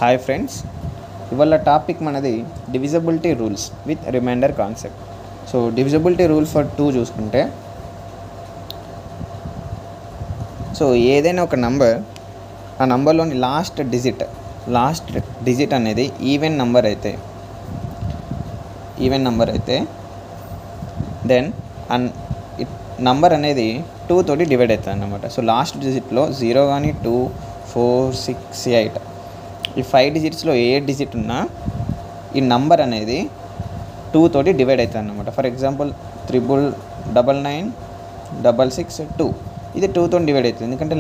Hi friends, ఇవాళ topic మనది divisibility rules with remainder concept. So divisibility rule for 2 చూసుకుంటే, so ఏదైనా ఒక నంబర్, ఆ నంబర్లోని లాస్ట్ డిజిట్ అనేది ఈవెన్ నంబర్ అయితే దెన్ నంబర్ అనేది 2 తోటి డివైడ్ అవుతుంది అన్నమాట. సో లాస్ట్ డిజిట్లో 0 కానీ 2, 4, 6, 8 ఈ 5 డిజిట్స్లో ఏ డిజిట్ ఉన్నా ఈ నంబర్ అనేది 2 తోటి డివైడ్ అవుతుంది అన్నమాట. ఫర్ ఎగ్జాంపుల్ 9996662 ఇది 2 తోటి డివైడ్ అవుతుంది, ఎందుకంటే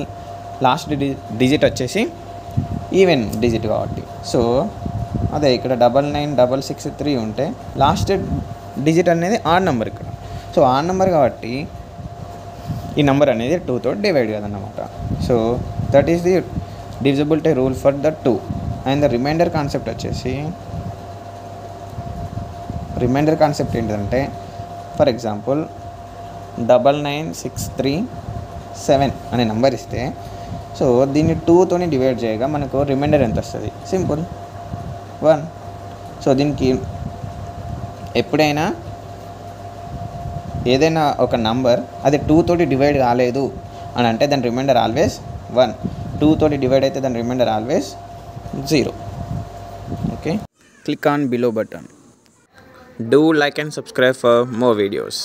లాస్ట్ డిజిట్ వచ్చేసి ఈవెన్ డిజిట్ కాబట్టి. సో అదే ఇక్కడ 99663 ఉంటే లాస్ట్ డిజిట్ అనేది ఆడ్ నెంబర్ ఇక్కడ. సో ఆడ్ నెంబర్ కాబట్టి ఈ నెంబర్ అనేది 2 తోటి డివైడ్ కాదన్నమాట. So that is the divisibility rule for the 2. And the remainder concept వచ్చేసి, రిమైండర్ కాన్సెప్ట్ ఏంటంటే, ఫర్ ఎగ్జాంపుల్ 99637 అనే నెంబర్ ఇస్తే, సో దీన్ని 2 తోని డివైడ్ చేయగా మనకు రిమైండర్ ఎంత వస్తుంది? సింపుల్ 1. సో దీనికి ఎప్పుడైనా ఏదైనా ఒక నంబర్ అది 2 తోటి డివైడ్ కాలేదు అని అంటే దాని రిమైండర్ ఆల్వేస్ 1. 2 తోటి డివైడ్ అయితే దాని reminder always 0. Okay, click on below button. Do like and subscribe for more videos.